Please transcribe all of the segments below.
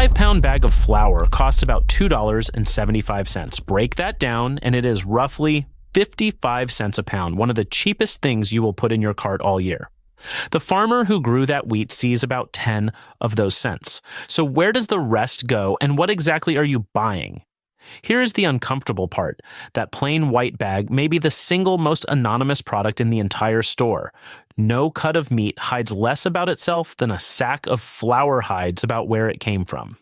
5-pound bag of flour costs about $2.75. Break that down, and it is roughly 55 cents a pound, one of the cheapest things you will put in your cart all year. The farmer who grew that wheat sees about 10 of those cents. So where does the rest go, and what exactly are you buying? Here is the uncomfortable part. That plain white bag may be the single most anonymous product in the entire store. No cut of meat hides less about itself than a sack of flour hides about where it came from.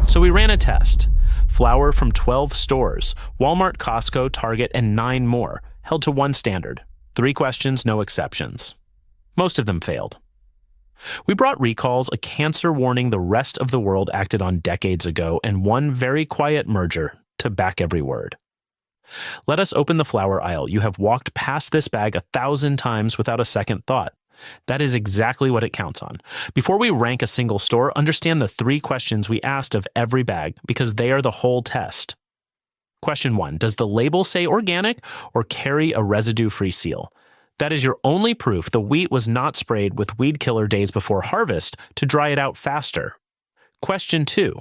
So we ran a test. Flour from 12 stores, Walmart, Costco, Target, and 9 more, held to one standard. 3 questions, no exceptions. Most of them failed. We brought recalls, a cancer warning the rest of the world acted on decades ago, and one very quiet merger to back every word. Let us open the flour aisle. You have walked past this bag 1,000 times without a second thought. That is exactly what it counts on. Before we rank a single store, understand the 3 questions we asked of every bag, because they are the whole test. Question 1, does the label say organic or carry a residue-free seal? That is your only proof the wheat was not sprayed with weed killer days before harvest to dry it out faster. Question 2.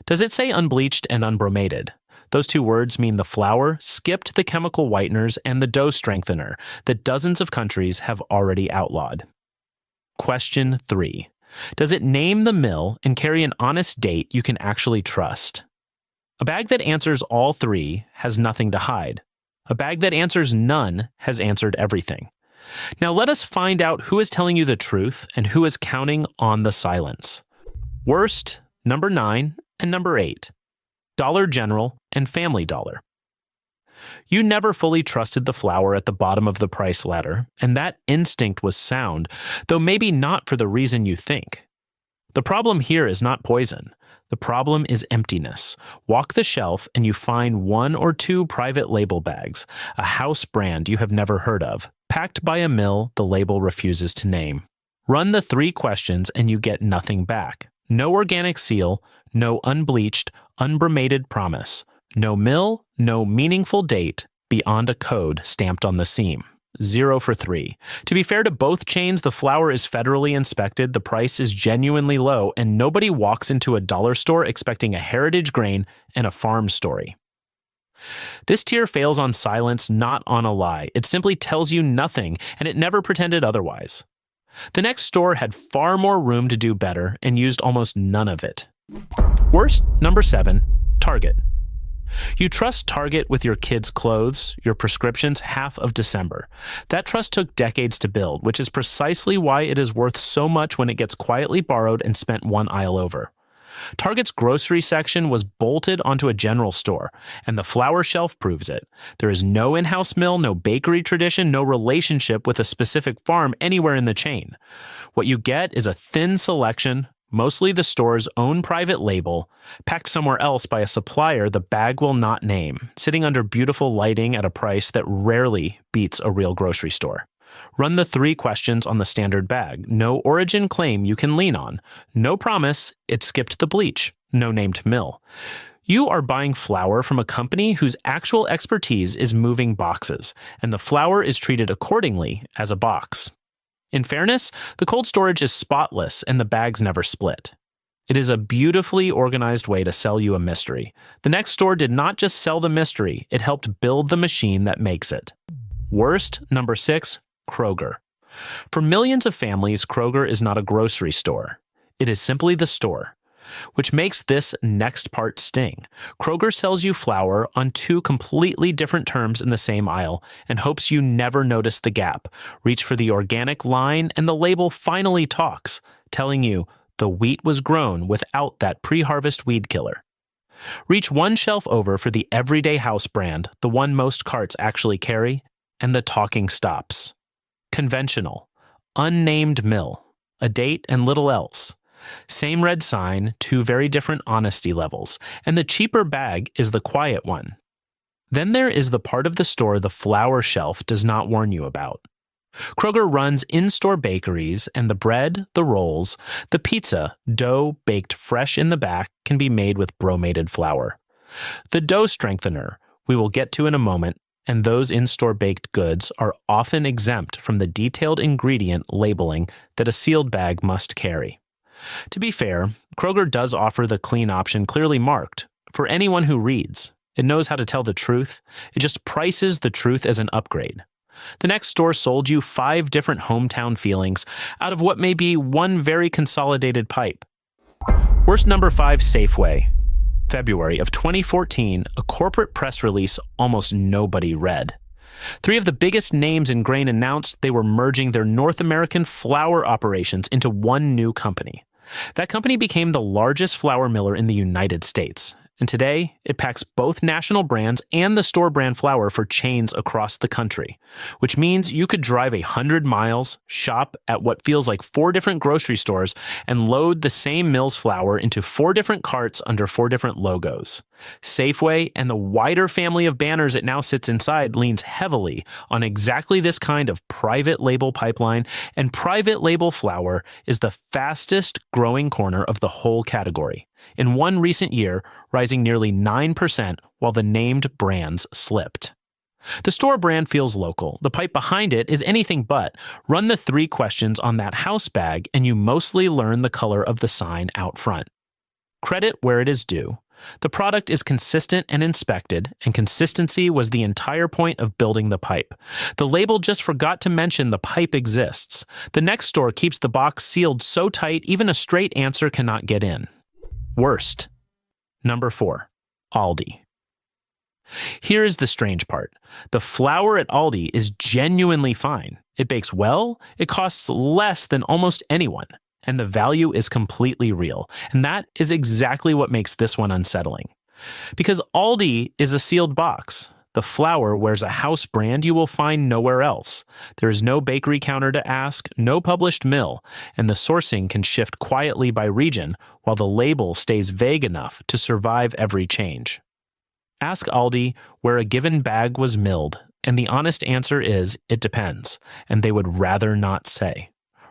Does it say unbleached and unbromated? Those 2 words mean the flour skipped the chemical whiteners and the dough strengthener that dozens of countries have already outlawed. Question 3. Does it name the mill and carry an honest date you can actually trust? A bag that answers all 3 has nothing to hide. A bag that answers none has answered everything. Now let us find out who is telling you the truth and who is counting on the silence. Worst, number 9 and number 8. Dollar General and Family Dollar. You never fully trusted the flour at the bottom of the price ladder, and that instinct was sound, though maybe not for the reason you think. The problem here is not poison. The problem is emptiness. Walk the shelf and you find 1 or 2 private label bags, a house brand you have never heard of, packed by a mill the label refuses to name. Run the 3 questions and you get nothing back. No organic seal, no unbleached, unbromated promise. No mill, no meaningful date beyond a code stamped on the seam. 0 for 3. To be fair to both chains, the flour is federally inspected, the price is genuinely low, and nobody walks into a dollar store expecting a heritage grain and a farm story. This tier fails on silence, not on a lie. It simply tells you nothing, and it never pretended otherwise. The next store had far more room to do better and used almost none of it. Worst, number 7, Target. You trust Target with your kids' clothes, your prescriptions half of December. That trust took decades to build, which is precisely why it is worth so much when it gets quietly borrowed and spent one aisle over. Target's grocery section was bolted onto a general store, and the flour shelf proves it. There is no in-house mill, no bakery tradition, no relationship with a specific farm anywhere in the chain. What you get is a thin selection, mostly the store's own private label, packed somewhere else by a supplier the bag will not name, sitting under beautiful lighting at a price that rarely beats a real grocery store. Run the 3 questions on the standard bag. No origin claim you can lean on. No promise it skipped the bleach. No named mill. You are buying flour from a company whose actual expertise is moving boxes, and the flour is treated accordingly as a box. In fairness, the cold storage is spotless and the bags never split. It is a beautifully organized way to sell you a mystery. The next store did not just sell the mystery, it helped build the machine that makes it. Worst, number 6, Kroger. For millions of families, Kroger is not a grocery store. It is simply the store. Which makes this next part sting. Kroger sells you flour on 2 completely different terms in the same aisle and hopes you never notice the gap. Reach for the organic line and the label finally talks, telling you the wheat was grown without that pre-harvest weed killer. Reach one shelf over for the everyday house brand, the one most carts actually carry, and the talking stops. Conventional, unnamed mill, a date and little else. Same red sign, 2 very different honesty levels, and the cheaper bag is the quiet one. Then there is the part of the store the flour shelf does not warn you about. Kroger runs in-store bakeries, and the bread, the rolls, the pizza, dough baked fresh in the back can be made with bromated flour. The dough strengthener, we will get to in a moment, and those in-store baked goods are often exempt from the detailed ingredient labeling that a sealed bag must carry. To be fair, Kroger does offer the clean option clearly marked for anyone who reads. It knows how to tell the truth. It just prices the truth as an upgrade. The next store sold you 5 different hometown feelings out of what may be one very consolidated pipe. Worst number 5, Safeway. February of 2014, a corporate press release almost nobody read. 3 of the biggest names in grain announced they were merging their North American flour operations into one new company. That company became the largest flour miller in the United States. And today, it packs both national brands and the store brand flour for chains across the country, which means you could drive 100 miles, shop at what feels like 4 different grocery stores, and load the same mill's flour into 4 different carts under 4 different logos. Safeway and the wider family of banners it now sits inside leans heavily on exactly this kind of private label pipeline, and private label flour is the fastest growing corner of the whole category. In one recent year, rising nearly 9% while the named brands slipped. The store brand feels local. The pipe behind it is anything but. Run the 3 questions on that house bag and you mostly learn the color of the sign out front. Credit where it is due. The product is consistent and inspected, and consistency was the entire point of building the pipe. The label just forgot to mention the pipe exists. The next store keeps the box sealed so tight even a straight answer cannot get in. Worst. Number 4, Aldi. Here is the strange part. The flour at Aldi is genuinely fine. It bakes well, it costs less than almost anyone, and the value is completely real. And that is exactly what makes this one unsettling. Because Aldi is a sealed box. The flour wears a house brand you will find nowhere else. There is no bakery counter to ask, no published mill, and the sourcing can shift quietly by region while the label stays vague enough to survive every change. Ask Aldi where a given bag was milled, and the honest answer is it depends, and they would rather not say.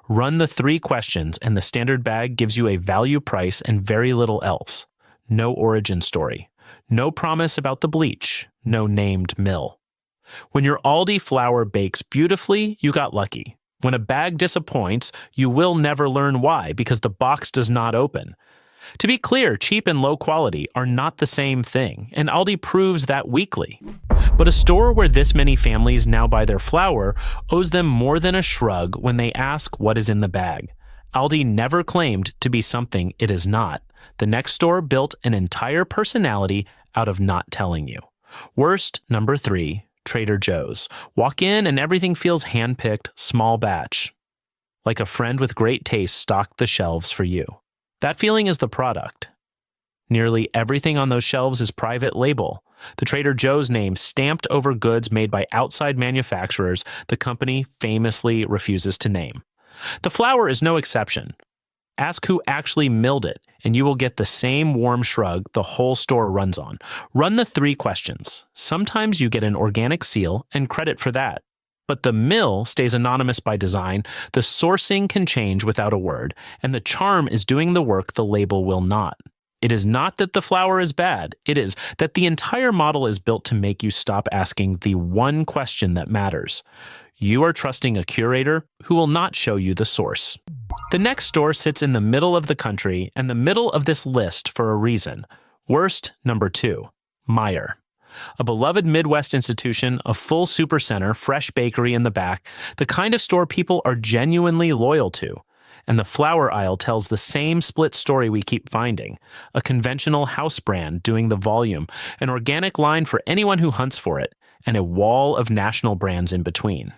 Run the 3 questions and the standard bag gives you a value price and very little else. No origin story. No promise about the bleach. No named mill. When your Aldi flour bakes beautifully, you got lucky. When a bag disappoints, you will never learn why because the box does not open. To be clear, cheap and low quality are not the same thing, and Aldi proves that weekly. But a store where this many families now buy their flour owes them more than a shrug when they ask what is in the bag. Aldi never claimed to be something it is not. The next store built an entire personality out of not telling you. Worst, number 3, Trader Joe's. Walk in and everything feels hand-picked, small batch. Like a friend with great taste stocked the shelves for you. That feeling is the product. Nearly everything on those shelves is private label. The Trader Joe's name stamped over goods made by outside manufacturers the company famously refuses to name. The flour is no exception. Ask who actually milled it, and you will get the same warm shrug the whole store runs on. Run the 3 questions. Sometimes you get an organic seal and credit for that. But the mill stays anonymous by design, the sourcing can change without a word, and the charm is doing the work the label will not. It is not that the flour is bad, it is that the entire model is built to make you stop asking the one question that matters. You are trusting a curator who will not show you the source. The next store sits in the middle of the country and the middle of this list for a reason. Worst, number 2, Meijer. A beloved Midwest institution, a full supercenter, fresh bakery in the back, the kind of store people are genuinely loyal to. And the flour aisle tells the same split story we keep finding. A conventional house brand doing the volume, an organic line for anyone who hunts for it, and a wall of national brands in between.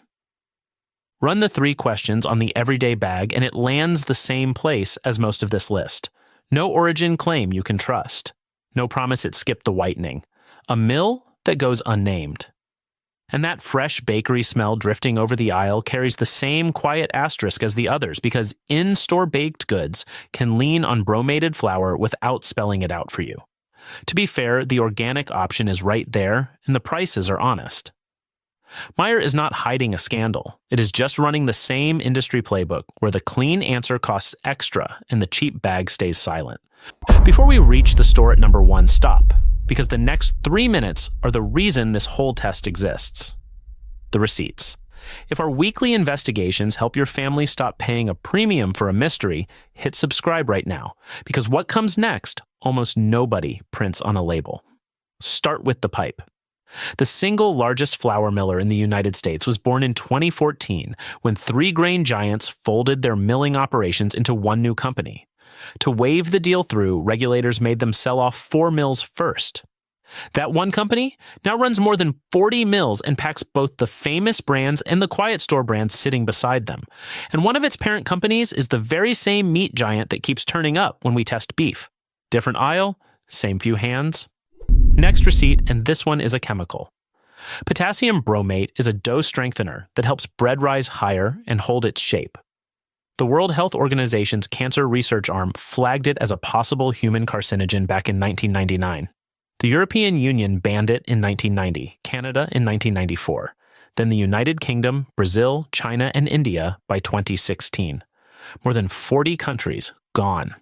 Run the 3 questions on the everyday bag and it lands the same place as most of this list. No origin claim you can trust. No promise it skipped the whitening. A mill that goes unnamed. And that fresh bakery smell drifting over the aisle carries the same quiet asterisk as the others because in-store baked goods can lean on bromated flour without spelling it out for you. To be fair, the organic option is right there and the prices are honest. Meijer is not hiding a scandal. It is just running the same industry playbook where the clean answer costs extra and the cheap bag stays silent. Before we reach the store at number 1, stop, because the next 3 minutes are the reason this whole test exists. The receipts. If our weekly investigations help your family stop paying a premium for a mystery, hit subscribe right now, because what comes next, almost nobody prints on a label. Start with the pipe. The single largest flour miller in the United States was born in 2014 when three grain giants folded their milling operations into one new company. To wave the deal through, regulators made them sell off 4 mills first. That one company now runs more than 40 mills and packs both the famous brands and the quiet store brands sitting beside them. And one of its parent companies is the very same meat giant that keeps turning up when we test beef. Different aisle, same few hands. Next receipt, and this one is a chemical. Potassium bromate is a dough strengthener that helps bread rise higher and hold its shape. The World Health Organization's cancer research arm flagged it as a possible human carcinogen back in 1999. The European Union banned it in 1990, Canada in 1994, then the United Kingdom, Brazil, China, and India by 2016. More than 40 countries gone.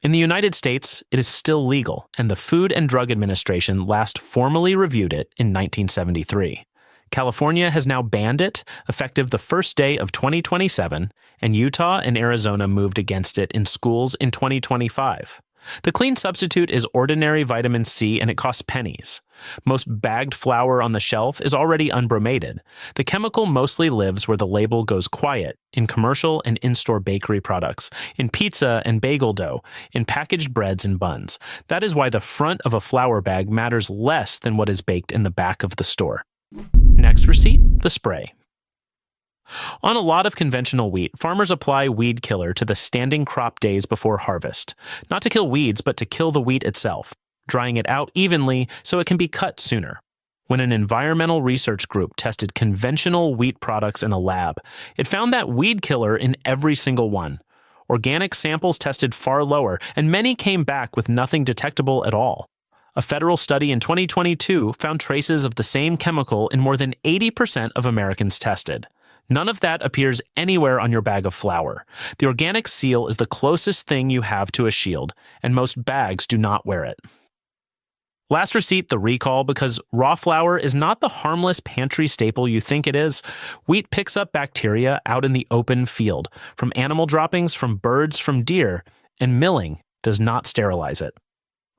In the United States, it is still legal, and the Food and Drug Administration last formally reviewed it in 1973. California has now banned it, effective the first day of 2027, and Utah and Arizona moved against it in schools in 2025. The clean substitute is ordinary vitamin C, and it costs pennies. Most bagged flour on the shelf is already unbromated. The chemical mostly lives where the label goes quiet, in commercial and in-store bakery products, in pizza and bagel dough, in packaged breads and buns. That is why the front of a flour bag matters less than what is baked in the back of the store. Next receipt, the spray. On a lot of conventional wheat, farmers apply weed killer to the standing crop days before harvest, not to kill weeds, but to kill the wheat itself, drying it out evenly so it can be cut sooner. When an environmental research group tested conventional wheat products in a lab, it found that weed killer in every single one. Organic samples tested far lower, and many came back with nothing detectable at all. A federal study in 2022 found traces of the same chemical in more than 80% of Americans tested. None of that appears anywhere on your bag of flour. The organic seal is the closest thing you have to a shield, and most bags do not wear it. Last receipt, the recall, because raw flour is not the harmless pantry staple you think it is. Wheat picks up bacteria out in the open field, from animal droppings, from birds, from deer, and milling does not sterilize it.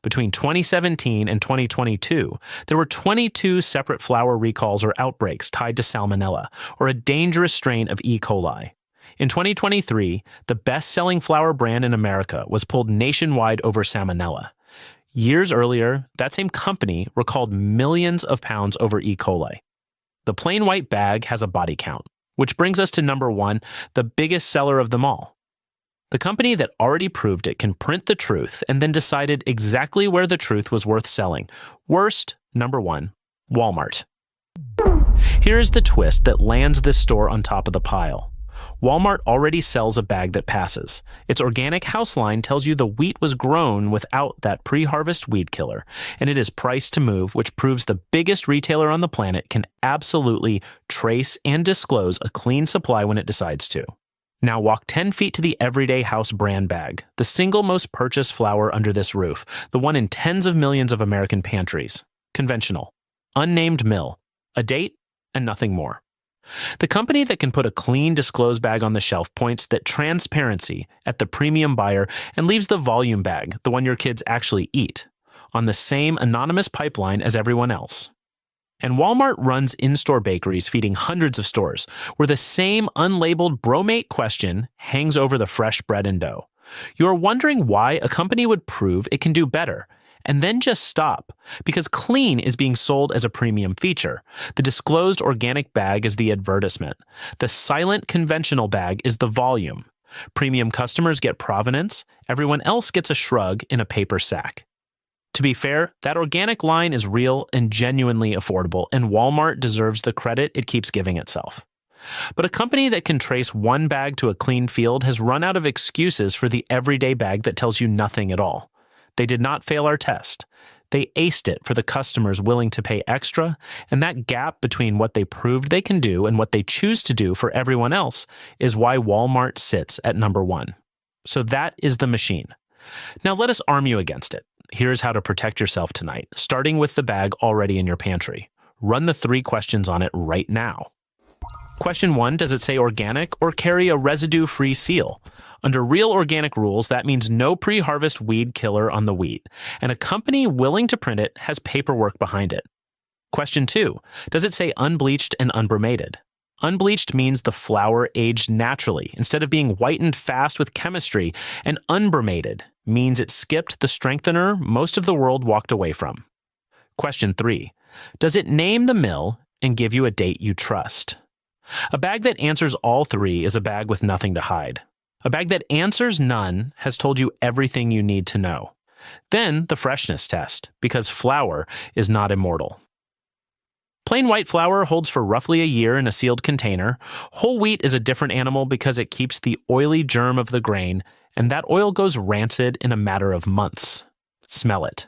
Between 2017 and 2022, there were 22 separate flour recalls or outbreaks tied to Salmonella, or a dangerous strain of E. coli. In 2023, the best-selling flour brand in America was pulled nationwide over Salmonella. Years earlier, that same company recalled millions of pounds over E. coli. The plain white bag has a body count, which brings us to number 1, the biggest seller of them all. The company that already proved it can print the truth and then decided exactly where the truth was worth selling. Worst, number 1, Walmart. Here is the twist that lands this store on top of the pile. Walmart already sells a bag that passes. Its organic house line tells you the wheat was grown without that pre-harvest weed killer, and it is priced to move, which proves the biggest retailer on the planet can absolutely trace and disclose a clean supply when it decides to. Now walk 10 feet to the Everyday House brand bag, the single most purchased flour under this roof, the one in tens of millions of American pantries. Conventional. Unnamed mill. A date, and nothing more. The company that can put a clean disclosed bag on the shelf points that transparency at the premium buyer and leaves the volume bag, the one your kids actually eat, on the same anonymous pipeline as everyone else. And Walmart runs in-store bakeries feeding hundreds of stores, where the same unlabeled bromate question hangs over the fresh bread and dough. You are wondering why a company would prove it can do better, and then just stop, because clean is being sold as a premium feature. The disclosed organic bag is the advertisement. The silent conventional bag is the volume. Premium customers get provenance, everyone else gets a shrug in a paper sack. To be fair, that organic line is real and genuinely affordable, and Walmart deserves the credit it keeps giving itself. But a company that can trace one bag to a clean field has run out of excuses for the everyday bag that tells you nothing at all. They did not fail our test. They aced it for the customers willing to pay extra, and that gap between what they proved they can do and what they choose to do for everyone else is why Walmart sits at number 1. So that is the machine. Now let us arm you against it. Here's how to protect yourself tonight, starting with the bag already in your pantry. Run the 3 questions on it right now. Question 1, does it say organic or carry a residue-free seal? Under real organic rules, that means no pre-harvest weed killer on the wheat, and a company willing to print it has paperwork behind it. Question 2, does it say unbleached and unbromated? Unbleached means the flour aged naturally instead of being whitened fast with chemistry, and unbromated means it skipped the strengthener most of the world walked away from. Question 3, does it name the mill and give you a date you trust? A bag that answers all three is a bag with nothing to hide. A bag that answers none has told you everything you need to know. Then the freshness test, because flour is not immortal. Plain white flour holds for roughly a year in a sealed container. Whole wheat is a different animal because it keeps the oily germ of the grain, and that oil goes rancid in a matter of months. Smell it.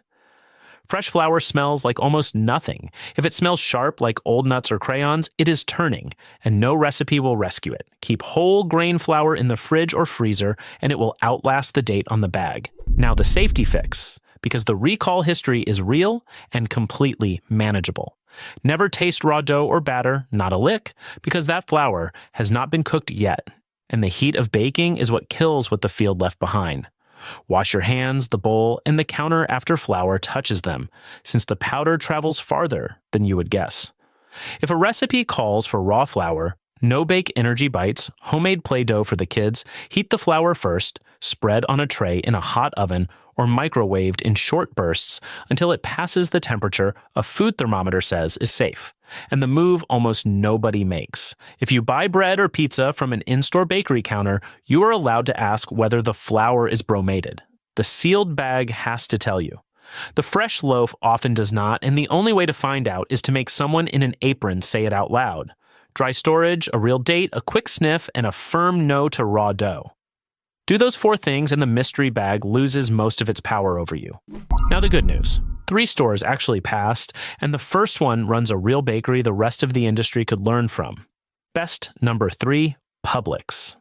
Fresh flour smells like almost nothing. If it smells sharp like old nuts or crayons, it is turning, and no recipe will rescue it. Keep whole grain flour in the fridge or freezer, and it will outlast the date on the bag. Now the safety fix, because the recall history is real and completely manageable. Never taste raw dough or batter, not a lick, because that flour has not been cooked yet, and the heat of baking is what kills what the field left behind. Wash your hands, the bowl, and the counter after flour touches them, since the powder travels farther than you would guess. If a recipe calls for raw flour, no-bake energy bites, homemade Play-Doh for the kids, heat the flour first, spread on a tray in a hot oven, or microwaved in short bursts until it passes the temperature a food thermometer says is safe, and the move almost nobody makes. If you buy bread or pizza from an in-store bakery counter, you are allowed to ask whether the flour is bromated. The sealed bag has to tell you. The fresh loaf often does not, and the only way to find out is to make someone in an apron say it out loud. Dry storage, a real date, a quick sniff, and a firm no to raw dough. Do those 4 things and the mystery bag loses most of its power over you. Now the good news. 3 stores actually passed, and the first one runs a real bakery the rest of the industry could learn from. Best number 3, Publix.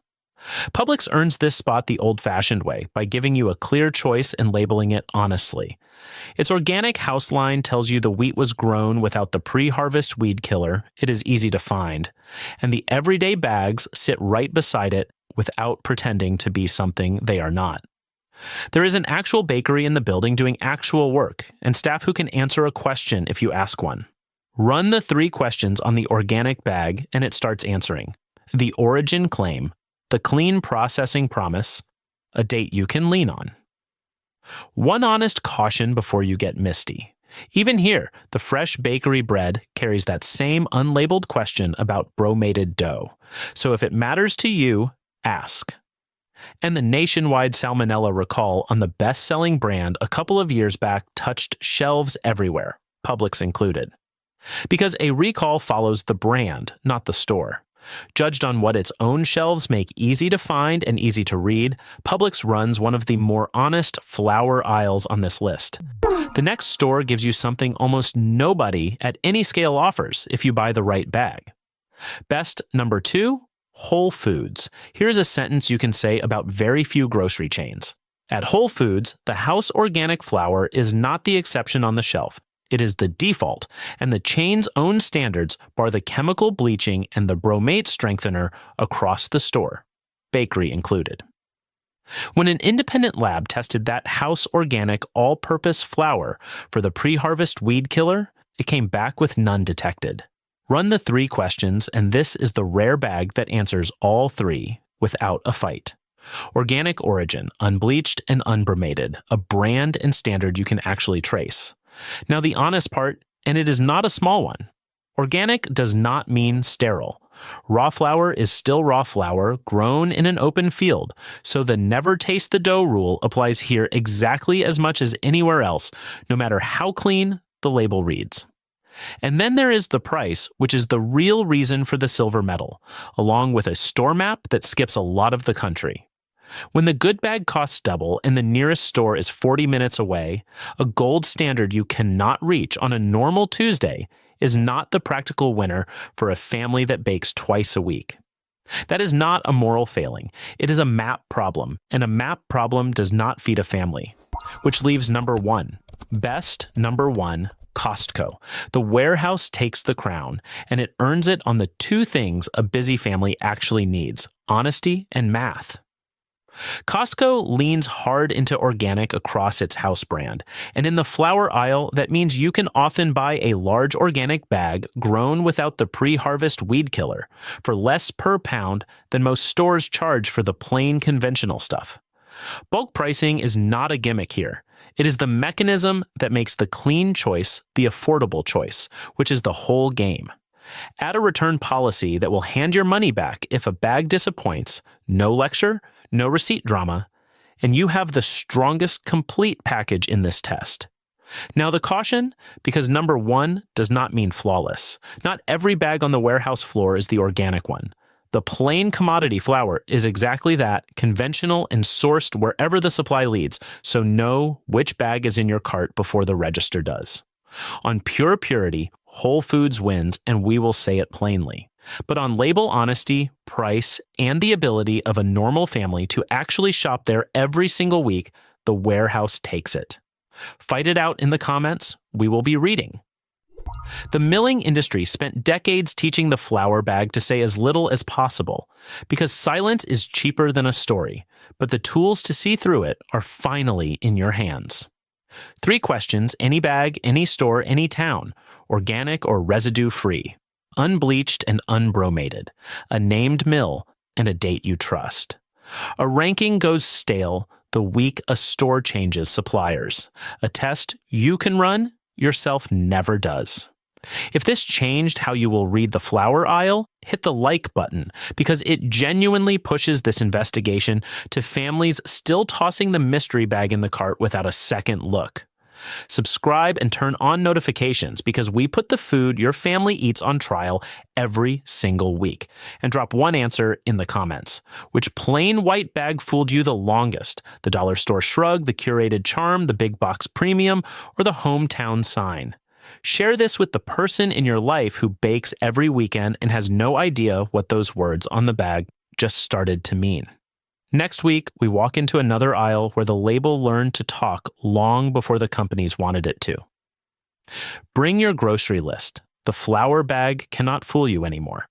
Publix earns this spot the old-fashioned way by giving you a clear choice and labeling it honestly. Its organic house line tells you the wheat was grown without the pre-harvest weed killer. It is easy to find. And the everyday bags sit right beside it without pretending to be something they are not. There is an actual bakery in the building doing actual work, and staff who can answer a question if you ask one. Run the 3 questions on the organic bag, and it starts answering. The origin claim, the clean processing promise, a date you can lean on. One honest caution before you get misty. Even here, the fresh bakery bread carries that same unlabeled question about bromated dough. So if it matters to you, ask. And the nationwide Salmonella recall on the best-selling brand a couple of years back touched shelves everywhere, Publix included. Because a recall follows the brand, not the store. Judged on what its own shelves make easy to find and easy to read, Publix runs one of the more honest flour aisles on this list. The next store gives you something almost nobody at any scale offers if you buy the right bag. Best number 2, Whole Foods. Here's a sentence you can say about very few grocery chains. At Whole Foods, the house organic flour is not the exception on the shelf. It is the default, and the chain's own standards bar the chemical bleaching and the bromate strengthener across the store, bakery included. When an independent lab tested that house organic all-purpose flour for the pre-harvest weed killer, it came back with none detected. Run the 3 questions, and this is the rare bag that answers all 3 without a fight. Organic origin, unbleached and unbromated, a brand and standard you can actually trace. Now the honest part, and it is not a small one. Organic does not mean sterile. Raw flour is still raw flour grown in an open field, so the never taste the dough rule applies here exactly as much as anywhere else, no matter how clean the label reads. And then there is the price, which is the real reason for the silver medal, along with a store map that skips a lot of the country. When the good bag costs double and the nearest store is 40 minutes away, a gold standard you cannot reach on a normal Tuesday is not the practical winner for a family that bakes twice a week. That is not a moral failing. It is a map problem, and a map problem does not feed a family. Which leaves number 1. Best number 1, Costco. The warehouse takes the crown, and it earns it on the two things a busy family actually needs: honesty and math. Costco leans hard into organic across its house brand, and in the flour aisle, that means you can often buy a large organic bag grown without the pre-harvest weed killer for less per pound than most stores charge for the plain conventional stuff. Bulk pricing is not a gimmick here. It is the mechanism that makes the clean choice the affordable choice, which is the whole game. Add a return policy that will hand your money back if a bag disappoints, no lecture, no receipt drama, and you have the strongest complete package in this test. Now the caution, because number one does not mean flawless. Not every bag on the warehouse floor is the organic one. The plain commodity flour is exactly that, conventional and sourced wherever the supply leads, so know which bag is in your cart before the register does. On pure purity, Whole Foods wins, and we will say it plainly. But on label honesty, price, and the ability of a normal family to actually shop there every single week, the warehouse takes it. Fight it out in the comments. We will be reading. The milling industry spent decades teaching the flour bag to say as little as possible, because silence is cheaper than a story, but the tools to see through it are finally in your hands. 3 questions, any bag, any store, any town: organic or residue-free, unbleached and unbromated, a named mill, and a date you trust. A ranking goes stale the week a store changes suppliers. A test you can run, yourself never does. If this changed how you will read the flour aisle, hit the like button, because it genuinely pushes this investigation to families still tossing the mystery bag in the cart without a second look. Subscribe and turn on notifications, because we put the food your family eats on trial every single week. And drop one answer in the comments. Which plain white bag fooled you the longest? The dollar store shrug, the curated charm, the big box premium, or the hometown sign? Share this with the person in your life who bakes every weekend and has no idea what those words on the bag just started to mean. Next week, we walk into another aisle where the label learned to talk long before the companies wanted it to. Bring your grocery list. The flour bag cannot fool you anymore.